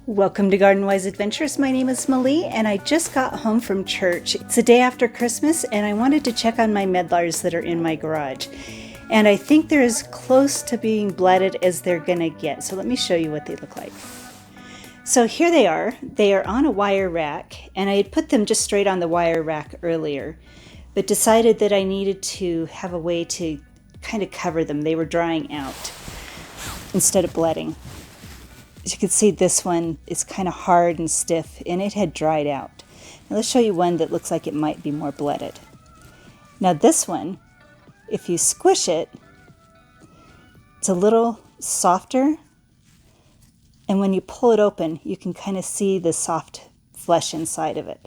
Welcome to Garden Wise Adventures. My name is Malie and I just got home from church. It's the day after Christmas and I wanted to check on my medlars that are in my garage. And I think they're as close to being bletted as they're gonna get. So let me show you what they look like. So here they are. They are on a wire rack and I had put them just straight on the wire rack earlier, but decided that I needed to have a way to kind of cover them. They were drying out instead of bletting. As you can see, this one is kind of hard and stiff and it had dried out. Now let's show you one that looks like it might be more bletted. Now this one, if you squish it, it's a little softer, and when you pull it open, you can kind of see the soft flesh inside of it.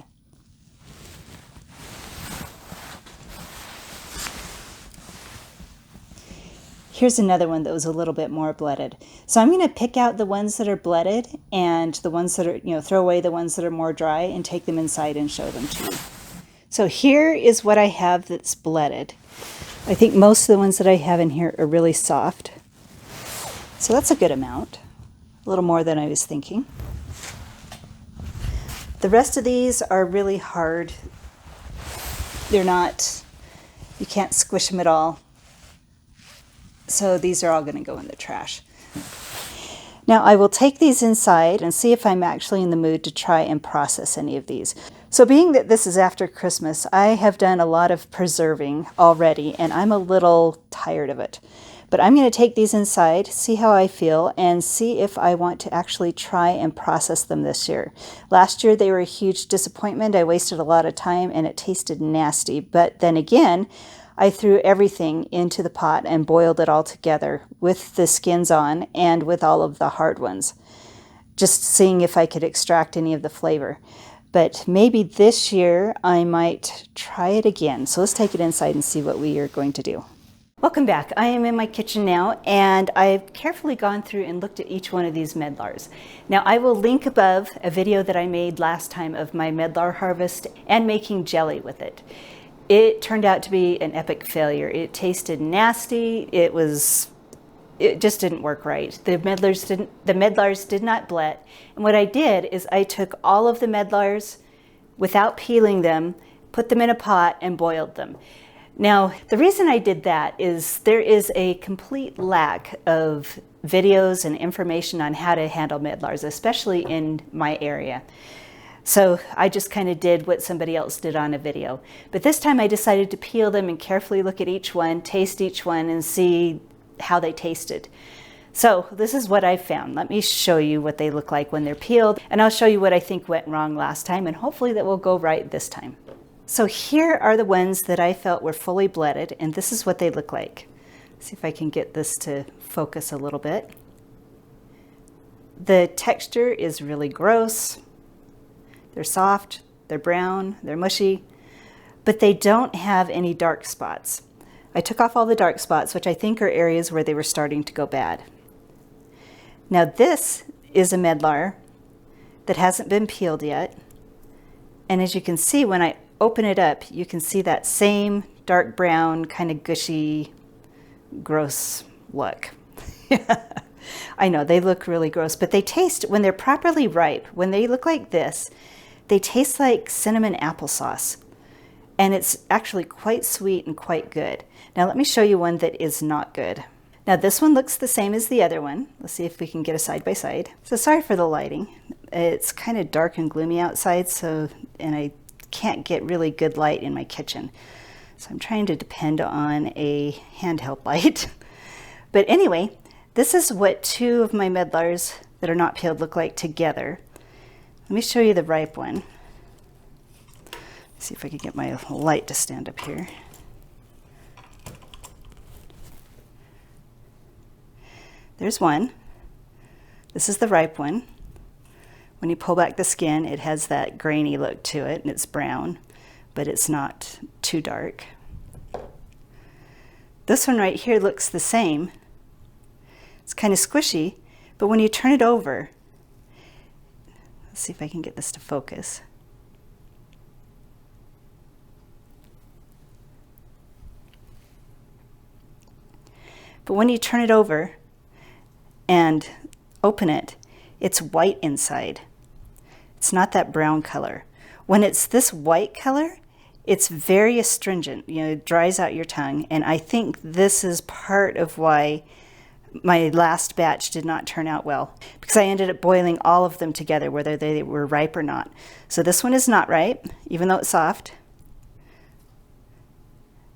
Here's another one that was a little bit more bletted. So I'm going to pick out the ones that are bletted and the ones that are, throw away the ones that are more dry and take them inside and show them to you. So here is what I have that's bletted. I think most of the ones that I have in here are really soft. So that's a good amount, a little more than I was thinking. The rest of these are really hard. They're not, you can't squish them at all. So these are all going to go in the trash. Now I will take these inside and see if I'm actually in the mood to try and process any of these. So being that this is after Christmas, I have done a lot of preserving already and I'm a little tired of it. But I'm going to take these inside, see how I feel, and see if I want to actually try and process them this year. Last year they were a huge disappointment. I wasted a lot of time and it tasted nasty. But then again, I threw everything into the pot and boiled it all together with the skins on and with all of the hard ones, just seeing if I could extract any of the flavor. But maybe this year I might try it again. So let's take it inside and see what we are going to do. Welcome back. I am in my kitchen now and I've carefully gone through and looked at each one of these medlars. Now I will link above a video that I made last time of my medlar harvest and making jelly with it. It turned out to be an epic failure. It tasted nasty. It just didn't work right. The medlars did not blet. And what I did is I took all of the medlars without peeling them, put them in a pot and boiled them. Now, the reason I did that is there is a complete lack of videos and information on how to handle medlars, especially in my area. So I just kind of did what somebody else did on a video. But this time I decided to peel them and carefully look at each one, taste each one, and see how they tasted. So this is what I found. Let me show you what they look like when they're peeled, and I'll show you what I think went wrong last time, and hopefully that will go right this time. So here are the ones that I felt were fully bletted, and this is what they look like. Let's see if I can get this to focus a little bit. The texture is really gross. They're soft, they're brown, they're mushy, but they don't have any dark spots. I took off all the dark spots, which I think are areas where they were starting to go bad. Now this is a medlar that hasn't been peeled yet. And as you can see, when I open it up, you can see that same dark brown, kind of gushy, gross look. I know, they look really gross, but they taste, when they're properly ripe, when they look like this, they taste like cinnamon applesauce, and it's actually quite sweet and quite good. Now let me show you one that is not good. Now this one looks the same as the other one. Let's see if we can get a side by side. So sorry for the lighting. It's kind of dark and gloomy outside, and I can't get really good light in my kitchen. So I'm trying to depend on a handheld light. But anyway, this is what two of my medlars that are not peeled look like together. Let me show you the ripe one. Let's see if I can get my light to stand up here. There's one. This is the ripe one. When you pull back the skin, it has that grainy look to it, and it's brown, but it's not too dark. This one right here looks the same. It's kind of squishy, but when you turn it over, let's see if I can get this to focus. But when you turn it over and open it, it's white inside. It's not that brown color. When it's this white color, it's very astringent, you know, it dries out your tongue. And I think this is part of why my last batch did not turn out well, because I ended up boiling all of them together, whether they were ripe or not. So this one is not ripe, even though it's soft.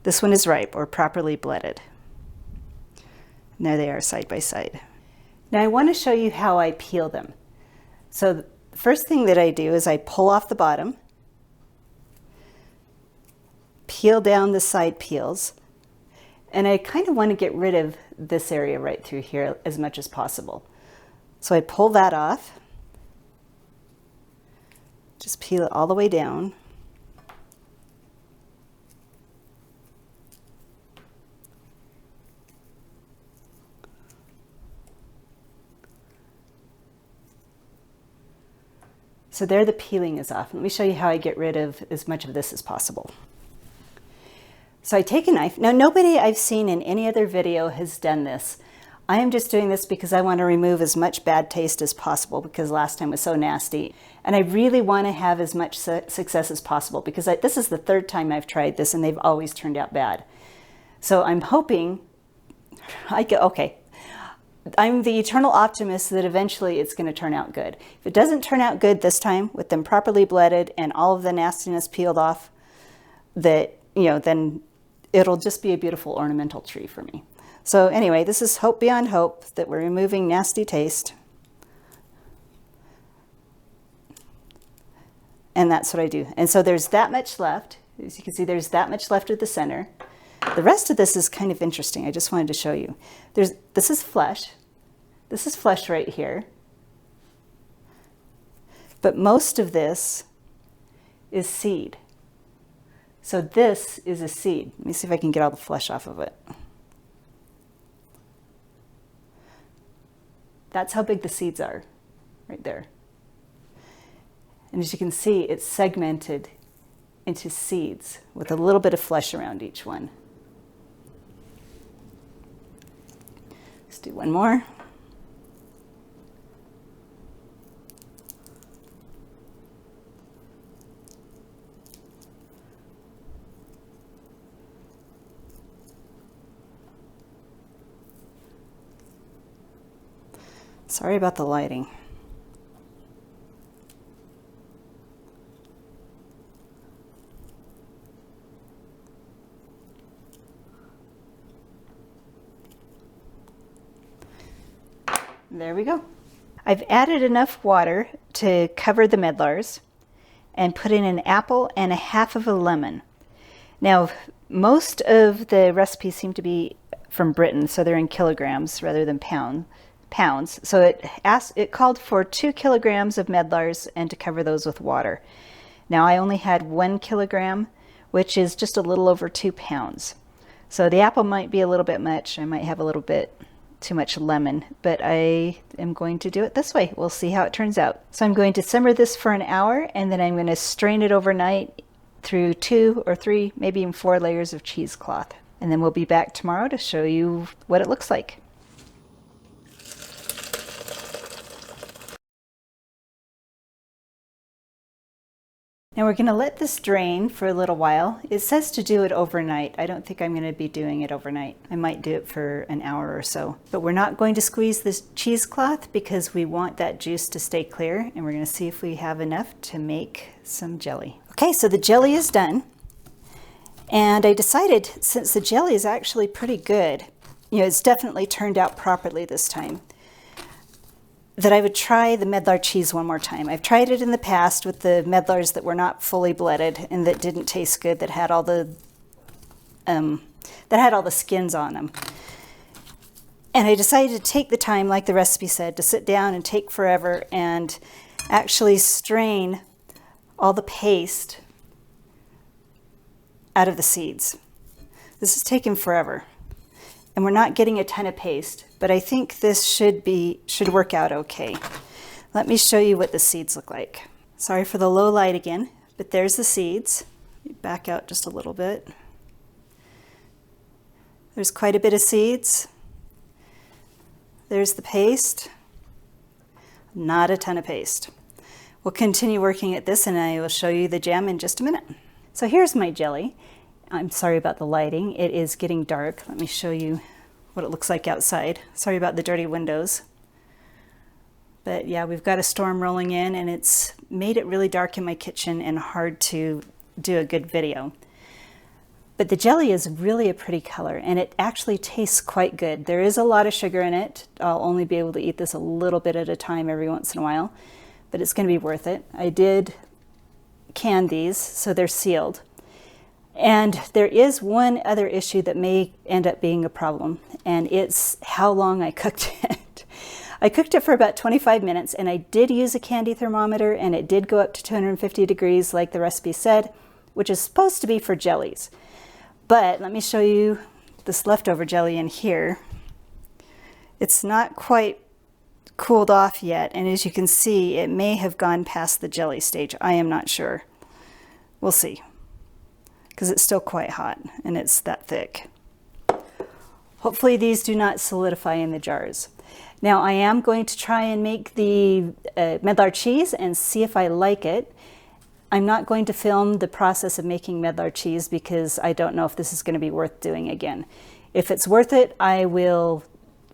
This one is ripe or properly bletted. And there they are side by side. Now I want to show you how I peel them. So the first thing that I do is I pull off the bottom, peel down the side peels, and I kind of want to get rid of this area right through here as much as possible. So I pull that off, just peel it all the way down. So there the peeling is off. Let me show you how I get rid of as much of this as possible. So I take a knife. Now nobody I've seen in any other video has done this. I am just doing this because I want to remove as much bad taste as possible, because last time was so nasty. And I really want to have as much success as possible, because this is the third time I've tried this and they've always turned out bad. So I'm hoping, okay, I'm the eternal optimist that eventually it's going to turn out good. If it doesn't turn out good this time, with them properly bletted and all of the nastiness peeled off, that, you know, then it'll just be a beautiful ornamental tree for me. So anyway, this is hope beyond hope that we're removing nasty taste. And that's what I do. And so there's that much left. As you can see, there's that much left at the center. The rest of this is kind of interesting. I just wanted to show you. This is flesh. This is flesh right here. But most of this is seed. So this is a seed. Let me see if I can get all the flesh off of it. That's how big the seeds are, right there. And as you can see, it's segmented into seeds with a little bit of flesh around each one. Let's do one more. Sorry about the lighting. There we go. I've added enough water to cover the medlars and put in an apple and a half of a lemon. Now, most of the recipes seem to be from Britain, so they're in kilograms rather than pounds. So it called for 2 kilograms of medlars and to cover those with water. Now I only had 1 kilogram, which is just a little over 2 pounds. So the apple might be a little bit much. I might have a little bit too much lemon, but I am going to do it this way. We'll see how it turns out. So I'm going to simmer this for an hour, and then I'm going to strain it overnight through 2 or 3, maybe even 4 layers of cheesecloth. And then we'll be back tomorrow to show you what it looks like. Now we're going to let this drain for a little while. It says to do it overnight. I don't think I'm going to be doing it overnight. I might do it for an hour or so. But we're not going to squeeze this cheesecloth because we want that juice to stay clear, and we're going to see if we have enough to make some jelly. Okay, so the jelly is done. And I decided, since the jelly is actually pretty good, you know, it's definitely turned out properly this time, that I would try the Medlar cheese one more time. I've tried it in the past with the medlars that were not fully bletted and that didn't taste good, that had all the skins on them. And I decided to take the time, like the recipe said, to sit down and take forever and actually strain all the paste out of the seeds. This has taken forever. And we're not getting a ton of paste, but I think this should work out okay. Let me show you what the seeds look like. Sorry for the low light again, but there's the seeds. Back out just a little bit. There's quite a bit of seeds. There's the paste. not a ton of paste. We'll continue working at this and I will show you the jam in just a minute. So here's my jelly. I'm sorry about the lighting. It is getting dark. Let me show you what it looks like outside. Sorry about the dirty windows. But yeah, we've got a storm rolling in and it's made it really dark in my kitchen and hard to do a good video. But the jelly is really a pretty color and it actually tastes quite good. There is a lot of sugar in it. I'll only be able to eat this a little bit at a time every once in a while, but it's going to be worth it. I did can these, so they're sealed. And there is one other issue that may end up being a problem, and it's how long I cooked it. I cooked it for about 25 minutes, and I did use a candy thermometer, and it did go up to 250 degrees like the recipe said, which is supposed to be for jellies. But let me show you this leftover jelly in here. It's not quite cooled off yet, and as you can see, it may have gone past the jelly stage. I am not sure. We'll see, because it's still quite hot and it's that thick. Hopefully these do not solidify in the jars. Now I am going to try and make the Medlar cheese and see if I like it. I'm not going to film the process of making Medlar cheese because I don't know if this is going to be worth doing again. If it's worth it, I will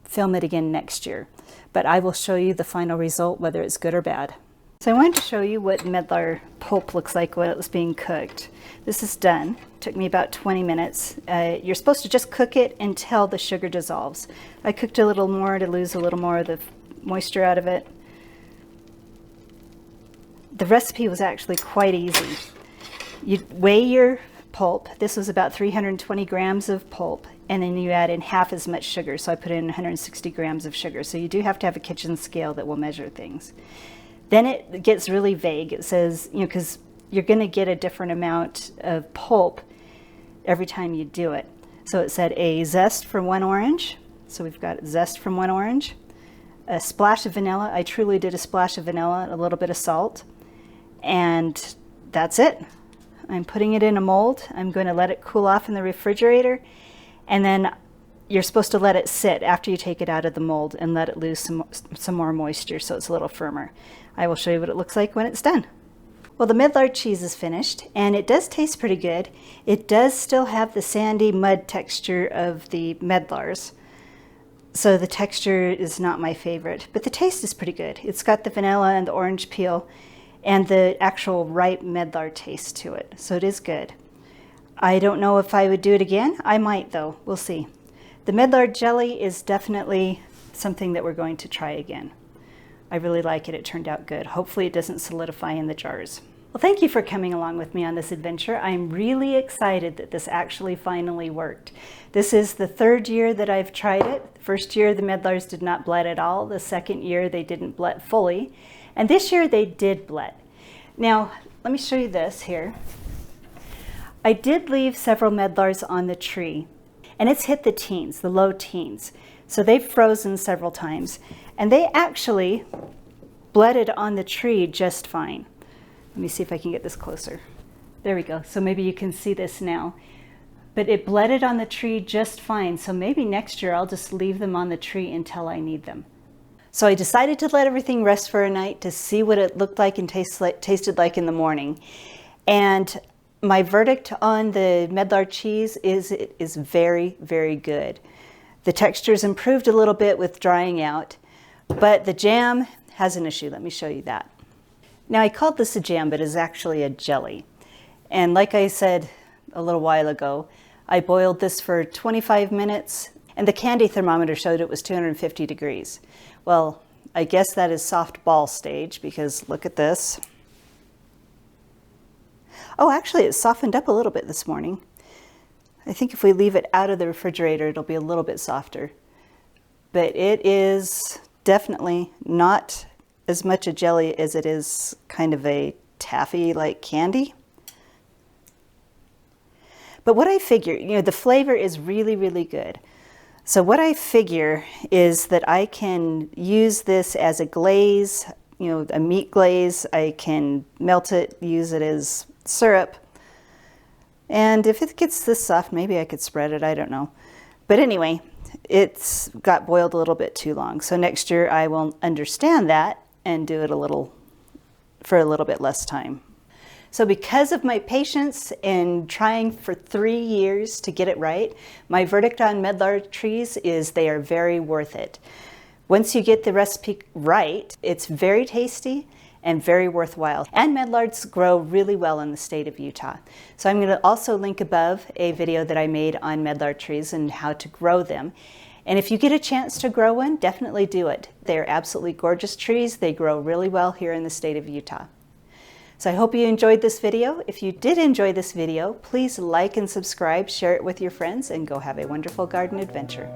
film it again next year. But I will show you the final result, whether it's good or bad. So I wanted to show you what Medlar pulp looks like when it was being cooked. This is done. It took me about 20 minutes. You're supposed to just cook it until the sugar dissolves. I cooked a little more to lose a little more of the moisture out of it. The recipe was actually quite easy. You weigh your pulp. This was about 320 grams of pulp, and then you add in half as much sugar. So I put in 160 grams of sugar. So you do have to have a kitchen scale that will measure things. Then it gets really vague. It says, you know, because you're going to get a different amount of pulp every time you do it. So it said a zest from 1 orange. So we've got zest from 1 orange. A splash of vanilla. I truly did a splash of vanilla, a little bit of salt. And that's it. I'm putting it in a mold. I'm going to let it cool off in the refrigerator. And then you're supposed to let it sit after you take it out of the mold and let it lose some more moisture so it's a little firmer. I will show you what it looks like when it's done. Well, the Medlar cheese is finished and it does taste pretty good. It does still have the sandy mud texture of the Medlars. So the texture is not my favorite, but the taste is pretty good. It's got the vanilla and the orange peel and the actual ripe Medlar taste to it. So it is good. I don't know if I would do it again. I might though, we'll see. The Medlar jelly is definitely something that we're going to try again. I really like it. It turned out good. Hopefully it doesn't solidify in the jars. Well, thank you for coming along with me on this adventure. I'm really excited that this actually finally worked. This is the 3rd year that I've tried it. The first year the Medlars did not blet at all. The 2nd year they didn't blet fully. And this year they did blet. Now, let me show you this here. I did leave several Medlars on the tree, and it's hit the teens, the low teens. So they've frozen several times, and they actually bletted on the tree just fine. Let me see if I can get this closer. There we go. So maybe you can see this now. But it bletted on the tree just fine. So maybe next year I'll just leave them on the tree until I need them. So I decided to let everything rest for a night to see what it looked like and tasted like in the morning. And my verdict on the Medlar cheese is it is very, very good. The texture's improved a little bit with drying out, but the jam has an issue. Let me show you that. Now I called this a jam, but it's actually a jelly. And like I said a little while ago, I boiled this for 25 minutes and the candy thermometer showed it was 250 degrees. Well, I guess that is soft ball stage because look at this. Oh, actually it softened up a little bit this morning. I think if we leave it out of the refrigerator, it'll be a little bit softer. But it is definitely not as much a jelly as it is kind of a taffy-like candy. But what I figure, you know, the flavor is really, really good. So what I figure is that I can use this as a glaze, you know, a meat glaze. I can melt it, use it as syrup. And if it gets this soft, maybe I could spread it, I don't know. But anyway, it's got boiled a little bit too long. So next year I will understand that and do it for a little bit less time. So because of my patience and trying for 3 years to get it right, my verdict on Medlar trees is they are very worth it. Once you get the recipe right, it's very tasty and very worthwhile. And medlars grow really well in the state of Utah. So I'm going to also link above a video that I made on medlar trees and how to grow them. And if you get a chance to grow one, definitely do it. They're absolutely gorgeous trees. They grow really well here in the state of Utah. So I hope you enjoyed this video. If you did enjoy this video, please like and subscribe, share it with your friends, and go have a wonderful garden adventure.